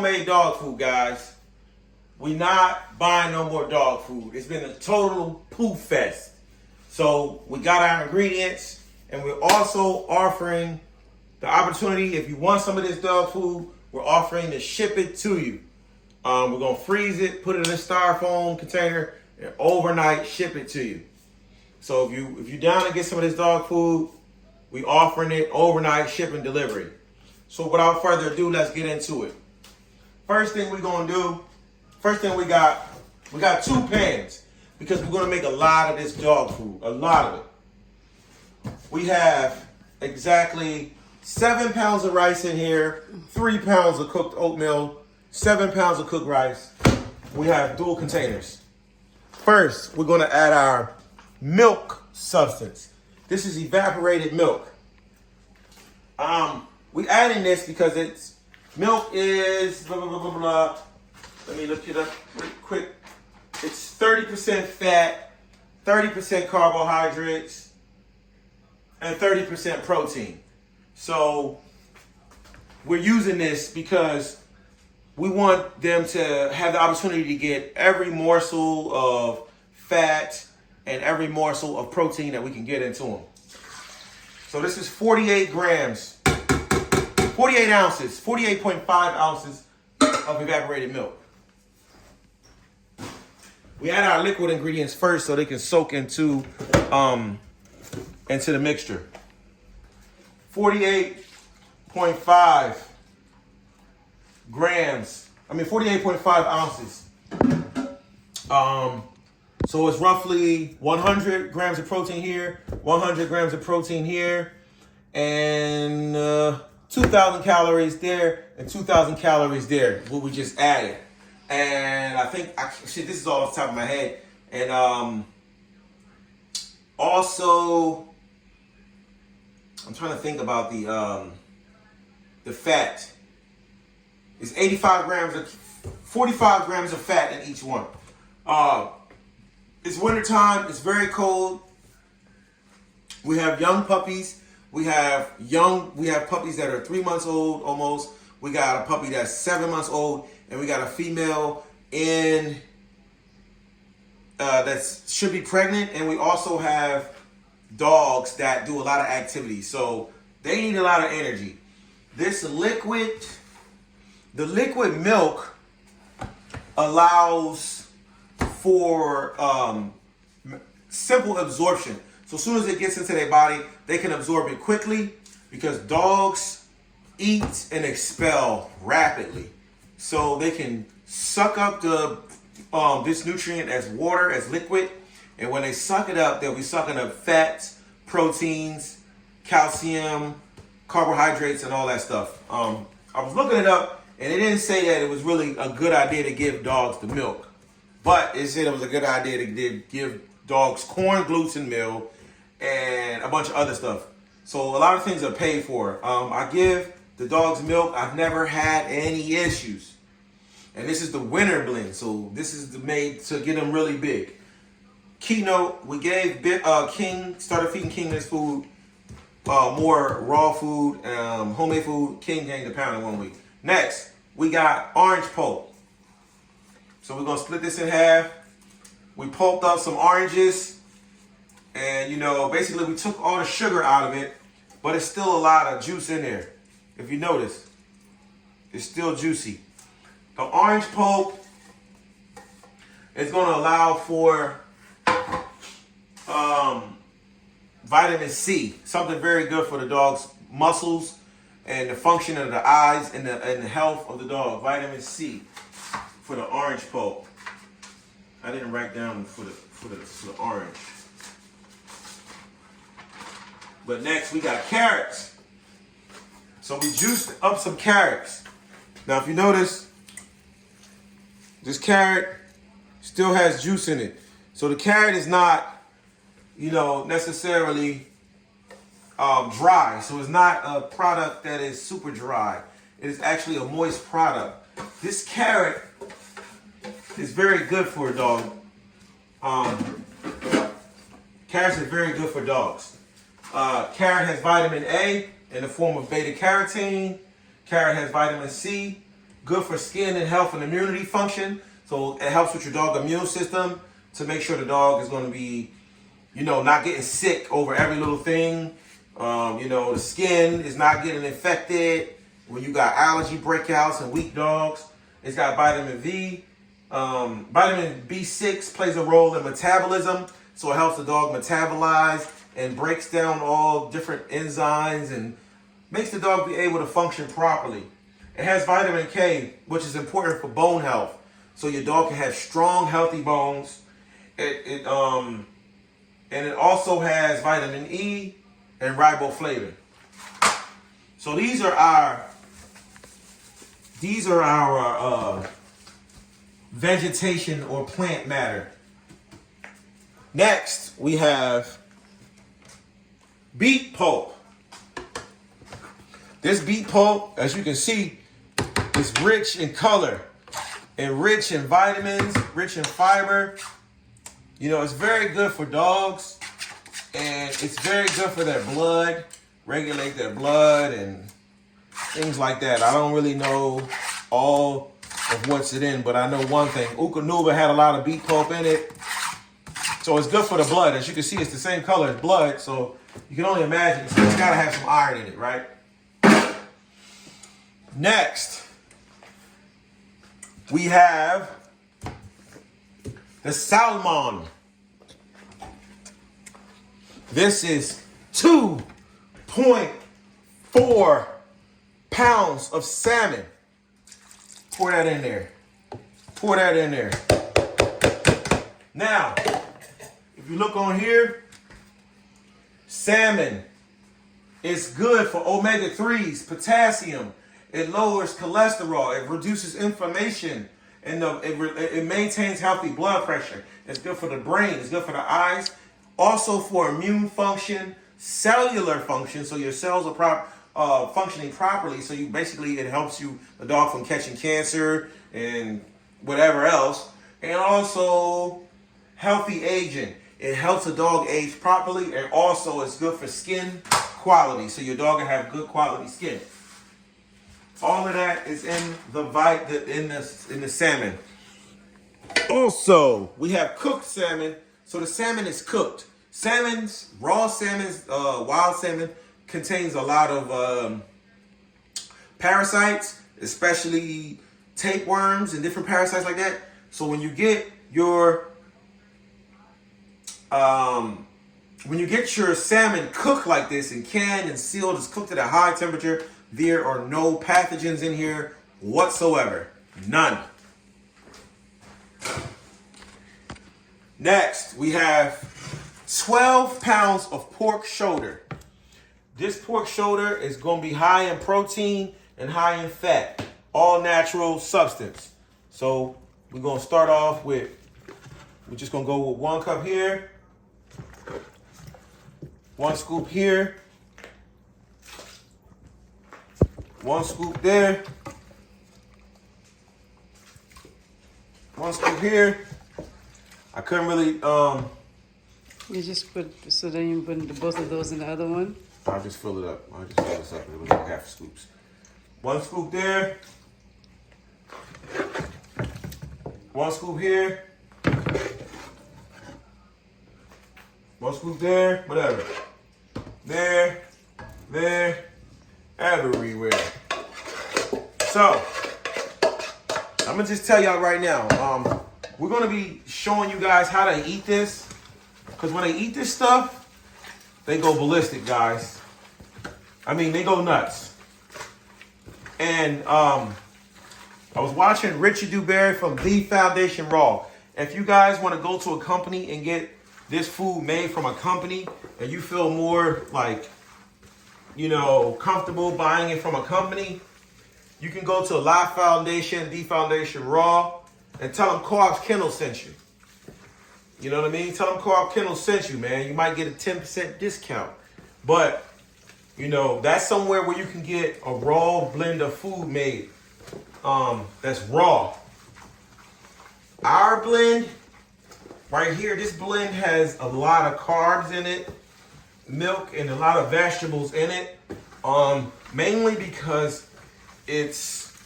Homemade dog food, guys. We not buying no more dog food. It's been a total poo fest. So we got our ingredients, and we're also offering the opportunity, if you want some of this dog food, we're offering to ship it to you. We're gonna freeze it, put it in a styrofoam container, and overnight ship it to you. So if you're down to get some of this dog food, we offering it overnight shipping delivery. So without further ado, let's get into it. First thing we got 2 pans because we're gonna make a lot of this dog food, a lot of it. We have exactly 7 pounds of rice in here, 3 pounds of cooked oatmeal, 7 pounds of cooked rice. We have dual containers. First, we're gonna add our milk substance. This is evaporated milk. We adding this because milk is blah, blah, blah, blah, blah. Let me look it up real quick. It's 30% fat, 30% carbohydrates, and 30% protein. So we're using this because we want them to have the opportunity to get every morsel of fat and every morsel of protein that we can get into them. So this is 48 grams, 48 ounces, 48.5 ounces of evaporated milk. We add our liquid ingredients first so they can soak into the mixture. 48.5 ounces. So it's roughly 100 grams of protein here, 100 grams of protein here, and 2,000 calories there, and 2,000 calories there, what we just added. And I think, this is all off the top of my head. And also, I'm trying to think about the fat. It's 45 grams of fat in each one. It's wintertime, it's very cold. We have young puppies. We have puppies that are 3 months old almost. We got a puppy that's 7 months old, and we got a female that should be pregnant, and we also have dogs that do a lot of activity, so they need a lot of energy. The liquid milk allows for simple absorption. So as soon as it gets into their body, they can absorb it quickly because dogs eat and expel rapidly. So they can suck up this nutrient as water, as liquid, and when they suck it up, they'll be sucking up fats, proteins, calcium, carbohydrates, and all that stuff. I was looking it up, and it didn't say that it was really a good idea to give dogs the milk, but it said it was a good idea to give dogs corn gluten meal and a bunch of other stuff. So a lot of things are paid for. I give the dogs milk. I've never had any issues. And this is the winter blend, so this is made to get them really big. Keynote, we gave King, started feeding King this food, more raw food, homemade food. King gained a pound in 1 week. Next, we got orange pulp. So we're gonna split this in half. We pulped up some oranges, and basically we took all the sugar out of it, but it's still a lot of juice in there. If you notice, it's still juicy. The orange pulp is going to allow for vitamin C, something very good for the dog's muscles and the function of the eyes and the health of the dog. Vitamin C for the orange pulp. I didn't write down for the orange. But next we got carrots. So we juiced up some carrots. Now if you notice, this carrot still has juice in it. So the carrot is not, necessarily dry. So it's not a product that is super dry. It is actually a moist product. This carrot is very good for a dog. Carrots are very good for dogs. Carrot has vitamin A in the form of beta carotene. Carrot has vitamin C good for skin and health and immunity function. So it helps with your dog immune system to make sure the dog is going to be, not getting sick over every little thing. The skin is not getting infected when you got allergy breakouts and weak dogs. It's got vitamin V. Vitamin B6 plays a role in metabolism, so it helps the dog metabolize and breaks down all different enzymes and makes the dog be able to function properly. It has vitamin K, which is important for bone health, so your dog can have strong, healthy bones. And it also has vitamin E and riboflavin. So these are our vegetation or plant matter. Next, we have beet pulp. This beet pulp, as you can see, is rich in color and rich in vitamins, rich in fiber. It's very good for dogs, and it's very good for their blood, regulate their blood and things like that. I don't really know all of what's it in, but I know one thing. Ukanuba had a lot of beet pulp in it, so it's good for the blood. As you can see, it's the same color as blood, so you can only imagine. So it's got to have some iron in it, right? Next, we have the salmon. This is 2.4 pounds of salmon. Pour that in there. Pour that in there. Now, if you look on here, salmon is good for omega-3s, potassium. It lowers cholesterol. It reduces inflammation. And it maintains healthy blood pressure. It's good for the brain. It's good for the eyes. Also for immune function, cellular function. So your cells are functioning properly. So it helps the dog from catching cancer and whatever else. And also healthy aging. It helps the dog age properly. And also it's good for skin quality. So your dog can have good quality skin. All of that is in the salmon. Also, we have cooked salmon. So the salmon is cooked. Raw salmon, wild salmon contains a lot of parasites, especially tapeworms and different parasites like that. So when you get your salmon cooked like this and canned and sealed, it's cooked at a high temperature, there are no pathogens in here whatsoever. None. Next, we have 12 pounds of pork shoulder. This pork shoulder is going to be high in protein and high in fat. All natural substance. So we're going to start off we're just going to go with 1 cup here. 1 scoop here. 1 scoop there. 1 scoop here. I couldn't really, You just so then you put both of those in the other one? I'll just fill it up. I'll just fill this up. It was like half scoops. 1 scoop there. 1 scoop here. 1 scoop there. Whatever. There. Everywhere. So, I'm going to just tell y'all right now. We're going to be showing you guys how to eat this. Because when they eat this stuff, they go ballistic, guys. I mean, they go nuts. And I was watching Richard Dewberry from The Foundation Raw. If you guys want to go to a company and get this food made from a company and you feel more like, comfortable buying it from a company, you can go to Live Foundation, The Foundation Raw, and tell them Co-op Kennel sent you. You know what I mean? Tell them Co-op Kennel sent you, man. You might get a 10% discount. But, that's somewhere where you can get a raw blend of food made that's raw. Our blend, right here, this blend has a lot of carbs in it, milk, and a lot of vegetables in it. Mainly because it's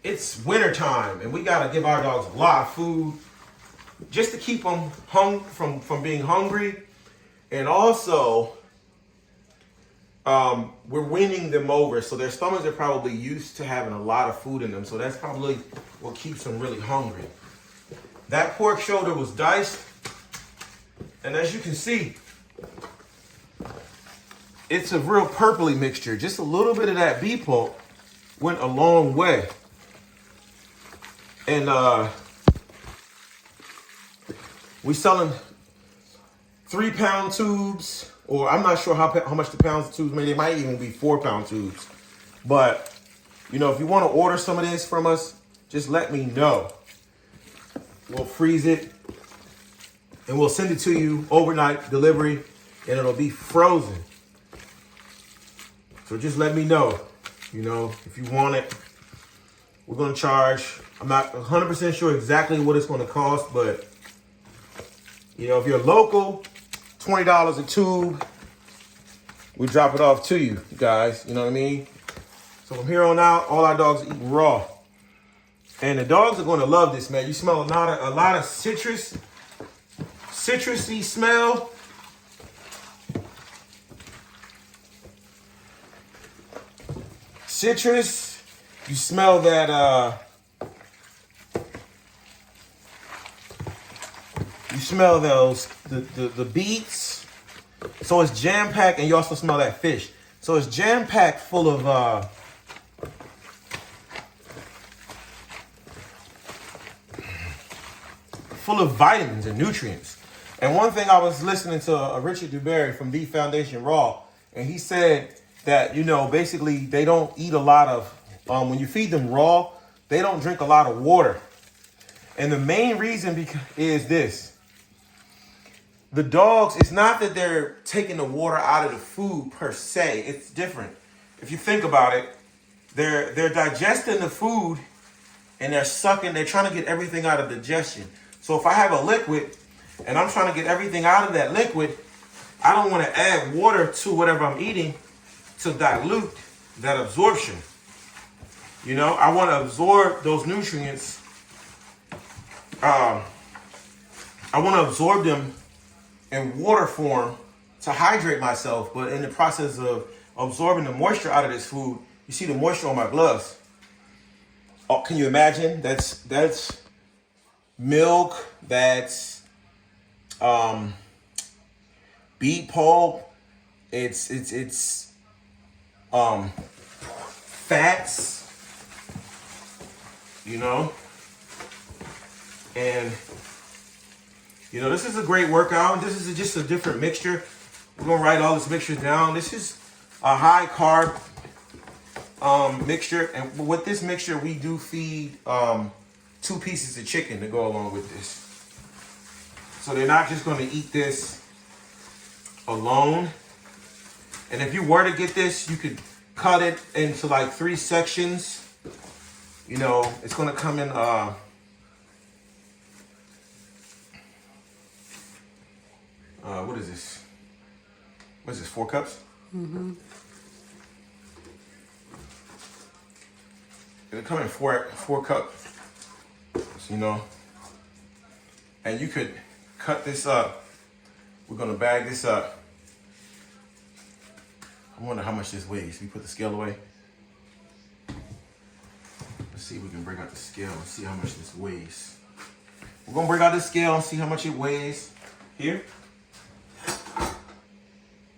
it's winter time and we gotta give our dogs a lot of food just to keep them from being hungry. And also, we're weaning them over, so their stomachs are probably used to having a lot of food in them. So that's probably what keeps them really hungry. That pork shoulder was diced, and as you can see, it's a real purpley mixture. Just a little bit of that beef pulp went a long way. And we selling 3-pound tubes, or I'm not sure how much the pounds of tubes made. They might even be 4-pound tubes. But, you know, if you want to order some of this from us, just let me know. We'll freeze it and we'll send it to you overnight delivery, and it'll be frozen. So just let me know, you know, if you want it. We're going to charge, I'm not 100% sure exactly what it's going to cost, but, you know, if you're local, $20 a tube, we drop it off to you guys, you know what I mean? So from here on out, all our dogs eat raw. And the dogs are going to love this, man. You smell a lot of citrusy smell. Citrus. You smell that, you smell those, the beets. So it's jam-packed, and you also smell that fish. So it's jam-packed full of, vitamins and nutrients. And one thing, I was listening to Richard Dewberry from The Foundation Raw, and he said that, you know, basically they don't eat a lot of, when you feed them raw, they don't drink a lot of water. And the main reason is this. The dogs, it's not that they're taking the water out of the food per se. It's different. If you think about it, they're digesting the food and they're trying to get everything out of digestion. So if I have a liquid and I'm trying to get everything out of that liquid, I don't want to add water to whatever I'm eating to dilute that absorption. You know, I want to absorb those nutrients. I want to absorb them in water form to hydrate myself, but in the process of absorbing the moisture out of this food, you see the moisture on my gloves. Oh, can you imagine? That's milk, that's beet pulp, it's fats, you know, and you know, this is a great workout. This is just a different mixture. We're gonna write all this mixture down. This is a high carb mixture, and with this mixture we do feed 2 pieces of chicken to go along with this. So they're not just going to eat this alone. And if you were to get this, you could cut it into like 3 sections. You know, it's going to come in what is this? What is this, 4 cups? Mm-hmm. It'll come in 4 cups. You know, and you could cut this up. We're gonna bag this up. I wonder how much this weighs. We put the scale away. Let's see if we can break out the scale and see how much this weighs. We're gonna break out the scale and see how much it weighs. Here.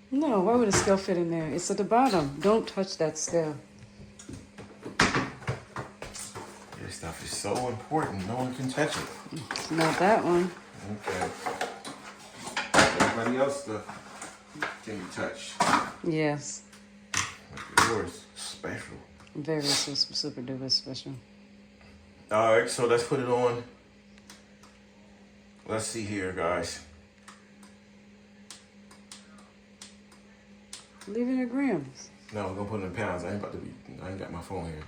No, why would a scale fit in there? It's at the bottom. Don't touch that scale. This stuff is so important. No one can touch it. It's not that one. Okay. Everybody else stuff can be touched. Yes. Like yours, special. Very super duper special. All right, so let's put it on. Let's see here, guys. Leave it in grams. No, we're gonna put it in pounds. I ain't got my phone here.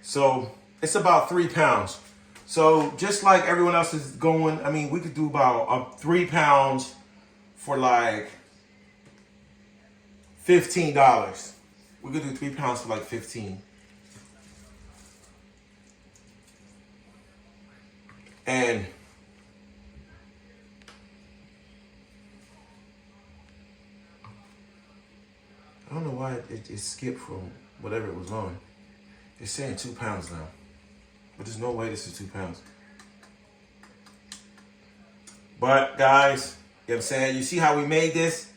So it's about 3 pounds. So just like everyone else is going, I mean, we could do about 3 pounds for like $15. We could do 3 pounds for like 15. And I don't know why it skipped from whatever it was on. It's saying 2 pounds now. But there's no way this is 2 pounds. But guys, you know what I'm saying? You see how we made this?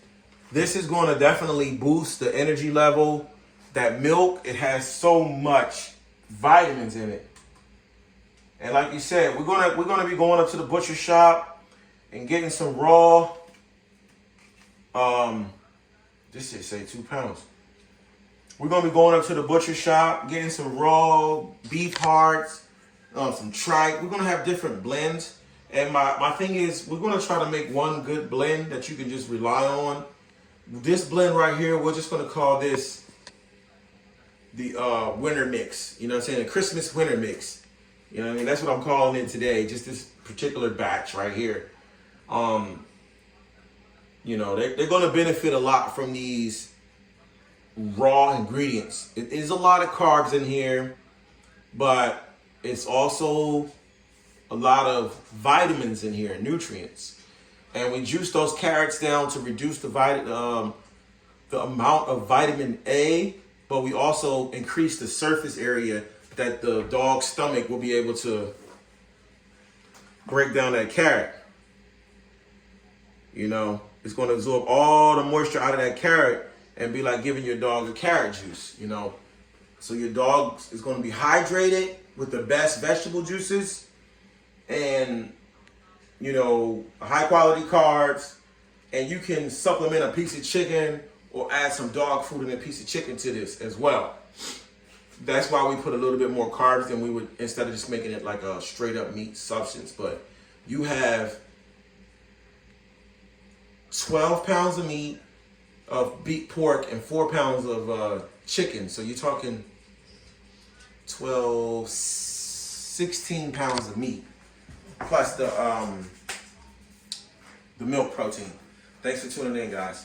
This is going to definitely boost the energy level. That milk, it has so much vitamins in it. And like you said, we're gonna be going up to the butcher shop and getting some raw. This should say 2 pounds. We're gonna be going up to the butcher shop, getting some raw beef hearts, some tripe. We're gonna have different blends. And my thing is, we're gonna try to make one good blend that you can just rely on. This blend right here, we're just gonna call this the winter mix. You know what I'm saying? The Christmas winter mix. You know what I mean? That's what I'm calling it today. Just this particular batch right here. You know, they're going to benefit a lot from these raw ingredients. It is a lot of carbs in here, but it's also a lot of vitamins in here, nutrients. And we juice those carrots down to reduce the amount of vitamin A, but we also increase the surface area that the dog's stomach will be able to break down that carrot. You know, it's going to absorb all the moisture out of that carrot and be like giving your dog a carrot juice, you know. So your dog is going to be hydrated with the best vegetable juices and, you know, high quality carbs. And you can supplement a piece of chicken or add some dog food and a piece of chicken to this as well. That's why we put a little bit more carbs than we would, instead of just making it like a straight up meat substance. But you have 12 pounds of meat, of beef pork, and 4 pounds of chicken. So you're talking 16 pounds of meat, plus the milk protein. Thanks for tuning in, guys.